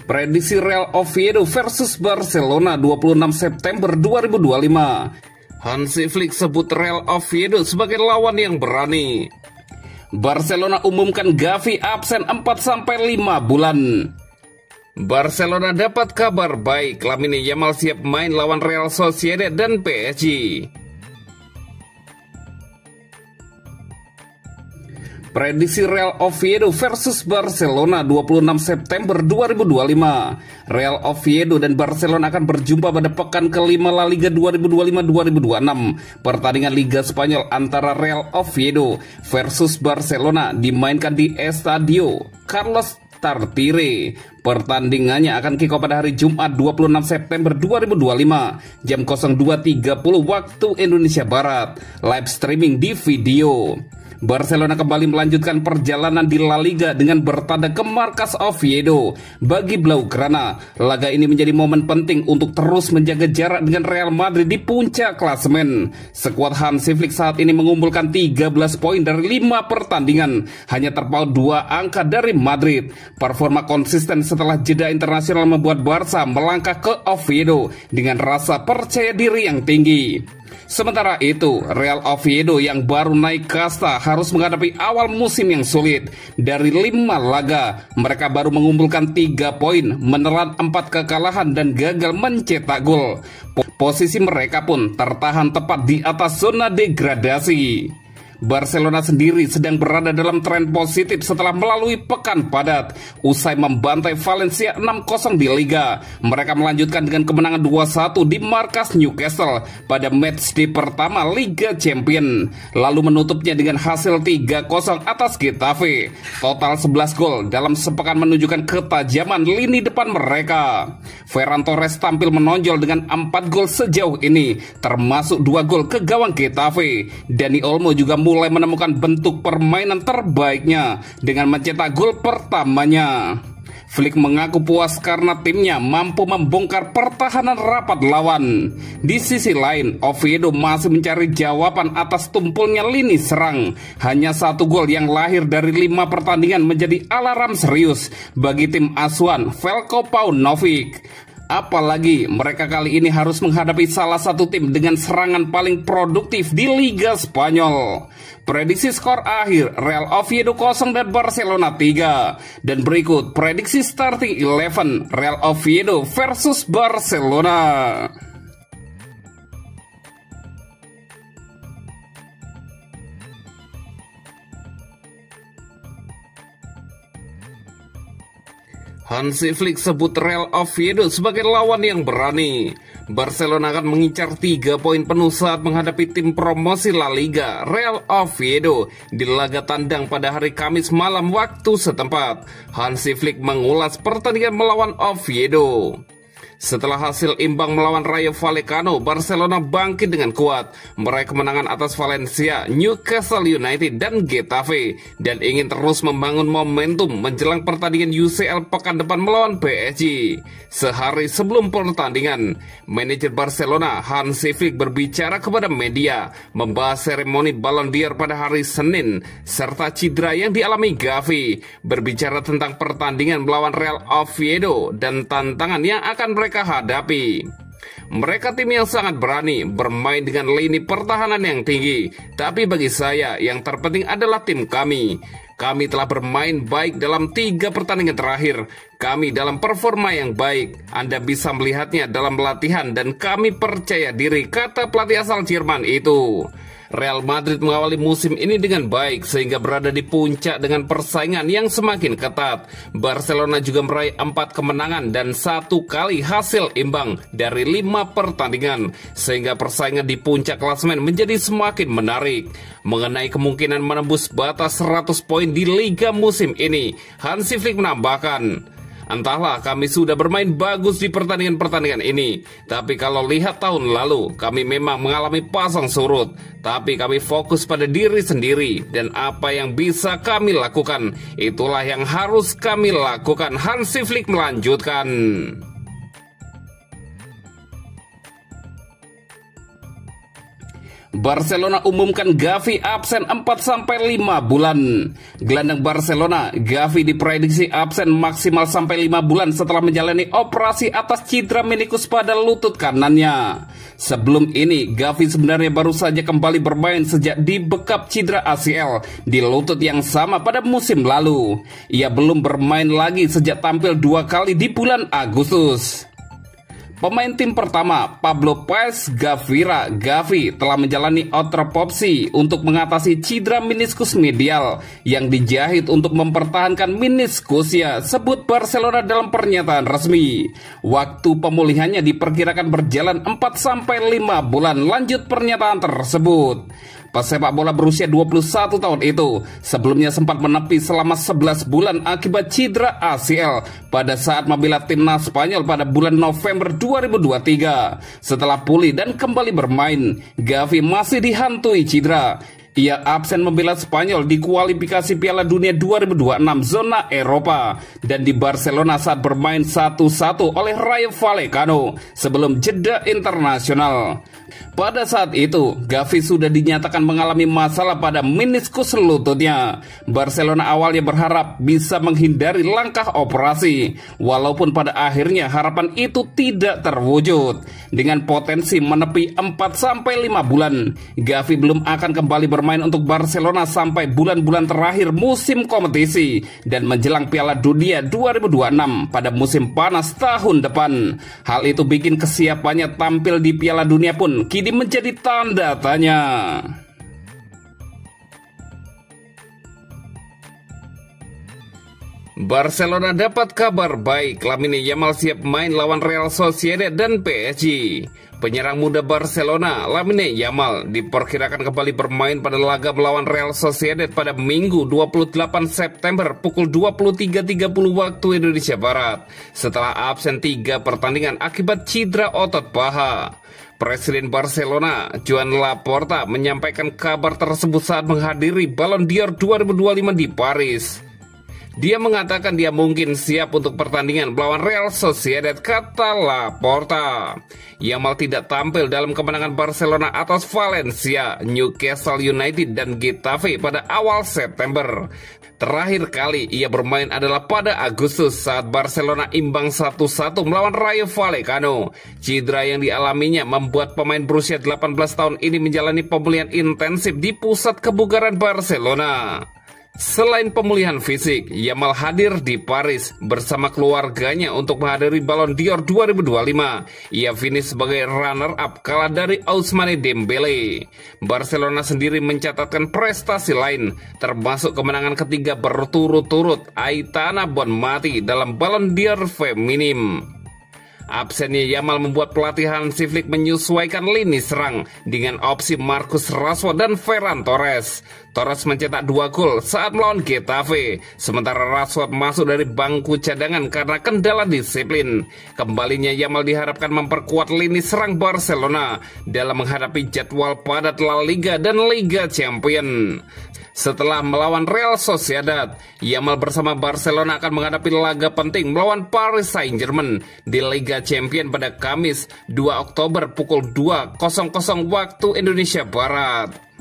Prediksi Real Oviedo versus Barcelona 26 September 2025. Hansi Flick sebut Real Oviedo sebagai lawan yang berani. Barcelona umumkan Gavi absen 4-5 bulan. Barcelona dapat kabar baik, Lamine Yamal siap main lawan Real Sociedad dan PSG. Prediksi Real Oviedo versus Barcelona 26 September 2025. Real Oviedo dan Barcelona akan berjumpa pada pekan kelima La Liga 2025-2026. Pertandingan Liga Spanyol antara Real Oviedo versus Barcelona dimainkan di Estadio Carlos Tartiere. Pertandingannya akan kick off pada hari Jumat 26 September 2025 jam 02.30 waktu Indonesia Barat. Live streaming di video. Barcelona kembali melanjutkan perjalanan di La Liga dengan bertanda ke markas Oviedo. Bagi Blaugrana, laga ini menjadi momen penting untuk terus menjaga jarak dengan Real Madrid di puncak klasemen. Skuad Hansi Flick saat ini mengumpulkan 13 poin dari 5 pertandingan, hanya terpaut 2 angka dari Madrid. Performa konsisten setelah jeda internasional membuat Barca melangkah ke Oviedo dengan rasa percaya diri yang tinggi. Sementara itu, Real Oviedo yang baru naik kasta harus menghadapi awal musim yang sulit. Dari 5 laga, mereka baru mengumpulkan 3 poin, menelan 4 kekalahan dan gagal mencetak gol. Posisi mereka pun tertahan tepat di atas zona degradasi. Barcelona sendiri sedang berada dalam tren positif setelah melalui pekan padat. Usai membantai Valencia 6-0 di Liga, mereka melanjutkan dengan kemenangan 2-1 di markas Newcastle pada matchday pertama Liga Champion, lalu menutupnya dengan hasil 3-0 atas Getafe. Total 11 gol dalam sepekan menunjukkan ketajaman lini depan mereka. Ferran Torres tampil menonjol dengan 4 gol sejauh ini, termasuk 2 gol ke gawang Getafe. Dani Olmo juga mulai menemukan bentuk permainan terbaiknya dengan mencetak gol pertamanya. Flick mengaku puas karena timnya mampu membongkar pertahanan rapat lawan. Di sisi lain, Oviedo masih mencari jawaban atas tumpulnya lini serang. Hanya 1 gol yang lahir dari 5 pertandingan menjadi alarm serius bagi tim asuhan Veljko Paunovic. Apalagi mereka kali ini harus menghadapi salah satu tim dengan serangan paling produktif di Liga Spanyol. Prediksi skor akhir Real Oviedo 0 dan Barcelona 3. Dan berikut prediksi starting 11 Real Oviedo versus Barcelona. Hansi Flick sebut Real Oviedo sebagai lawan yang berani. Barcelona akan mengincar 3 poin penuh saat menghadapi tim promosi La Liga, Real Oviedo, di laga tandang pada hari Kamis malam waktu setempat. Hansi Flick mengulas pertandingan melawan Oviedo. Setelah hasil imbang melawan Rayo Vallecano, Barcelona bangkit dengan kuat, meraih kemenangan atas Valencia, Newcastle United, dan Getafe, dan ingin terus membangun momentum menjelang pertandingan UCL pekan depan melawan PSG. Sehari sebelum pertandingan, manajer Barcelona Hansi Flick berbicara kepada media, membahas seremoni Ballon d'Or pada hari Senin, serta cedera yang dialami Gavi, berbicara tentang pertandingan melawan Real Oviedo dan tantangan yang akan mereka hadapi. Mereka tim yang sangat berani, bermain dengan lini pertahanan yang tinggi. Tapi bagi saya, yang terpenting adalah tim kami. Kami telah bermain baik dalam 3 pertandingan terakhir. Kami dalam performa yang baik. Anda bisa melihatnya dalam latihan dan kami percaya diri, kata pelatih asal Jerman itu. Real Madrid mengawali musim ini dengan baik sehingga berada di puncak dengan persaingan yang semakin ketat. Barcelona juga meraih 4 kemenangan dan 1 kali hasil imbang dari 5 pertandingan sehingga persaingan di puncak klasemen menjadi semakin menarik. Mengenai kemungkinan menembus batas 100 poin di Liga musim ini, Hansi Flick menambahkan, entahlah, kami sudah bermain bagus di pertandingan-pertandingan ini. Tapi kalau lihat tahun lalu, kami memang mengalami pasang surut. Tapi kami fokus pada diri sendiri dan apa yang bisa kami lakukan, itulah yang harus kami lakukan, Hansi Flick melanjutkan. Barcelona umumkan Gavi absen 4-5 bulan. Gelandang Barcelona, Gavi diprediksi absen maksimal sampai 5 bulan setelah menjalani operasi atas cedera meniskus pada lutut kanannya. Sebelum ini, Gavi sebenarnya baru saja kembali bermain sejak dibekap cedera ACL di lutut yang sama pada musim lalu. Ia belum bermain lagi sejak tampil 2 kali di bulan Agustus. Pemain tim pertama, Pablo Paez Gavira Gavi, telah menjalani otopsi untuk mengatasi cedera meniskus medial yang dijahit untuk mempertahankan meniskusnya, sebut Barcelona dalam pernyataan resmi. Waktu pemulihannya diperkirakan berjalan 4-5 bulan, lanjut pernyataan tersebut. Pesepak bola berusia 21 tahun itu sebelumnya sempat menepi selama 11 bulan akibat cedera ACL pada saat membela timnas Spanyol pada bulan November 2023. Setelah pulih dan kembali bermain, Gavi masih dihantui cedera. Ia absen membela Spanyol di kualifikasi Piala Dunia 2026 zona Eropa dan di Barcelona saat bermain 1-1 oleh Rayo Vallecano sebelum jeda internasional. Pada saat itu, Gavi sudah dinyatakan mengalami masalah pada meniskus lututnya. Barcelona awalnya berharap bisa menghindari langkah operasi, walaupun pada akhirnya harapan itu tidak terwujud. Dengan potensi menepi 4-5 bulan, Gavi belum akan kembali bermain untuk Barcelona sampai bulan-bulan terakhir musim kompetisi dan menjelang Piala Dunia 2026 pada musim panas tahun depan. Hal itu bikin kesiapannya tampil di Piala Dunia pun kini menjadi tanda tanya. Barcelona dapat kabar baik, Lamine Yamal siap main lawan Real Sociedad dan PSG. Penyerang muda Barcelona, Lamine Yamal, diperkirakan kembali bermain pada laga melawan Real Sociedad pada Minggu 28 September pukul 23.30 waktu Indonesia Barat setelah absen 3 pertandingan akibat cedera otot paha. Presiden Barcelona, Joan Laporta, menyampaikan kabar tersebut saat menghadiri Ballon d'Or 2025 di Paris. Dia mengatakan dia mungkin siap untuk pertandingan melawan Real Sociedad, kata Laporta. Yamal tidak tampil dalam kemenangan Barcelona atas Valencia, Newcastle United, dan Getafe pada awal September. Terakhir kali ia bermain adalah pada Agustus saat Barcelona imbang 1-1 melawan Rayo Vallecano. Cedera yang dialaminya membuat pemain berusia 18 tahun ini menjalani pemulihan intensif di pusat kebugaran Barcelona. Selain pemulihan fisik, Yamal hadir di Paris bersama keluarganya untuk menghadiri Ballon d'Or 2025. Ia finish sebagai runner-up kalah dari Ousmane Dembele. Barcelona sendiri mencatatkan prestasi lain, termasuk kemenangan ketiga berturut-turut Aitana Bonmati dalam Ballon d'Or Feminim. Absennya Yamal membuat pelatih Hansi Flick menyesuaikan lini serang dengan opsi Marcus Rashford dan Ferran Torres. Torres mencetak 2 gol saat melawan Getafe, sementara Rashford masuk dari bangku cadangan karena kendala disiplin. Kembalinya Yamal diharapkan memperkuat lini serang Barcelona dalam menghadapi jadwal padat La Liga dan Liga Champions. Setelah melawan Real Sociedad, Yamal bersama Barcelona akan menghadapi laga penting melawan Paris Saint-Germain di Liga Champions pada Kamis 2 Oktober pukul 2.00 waktu Indonesia Barat.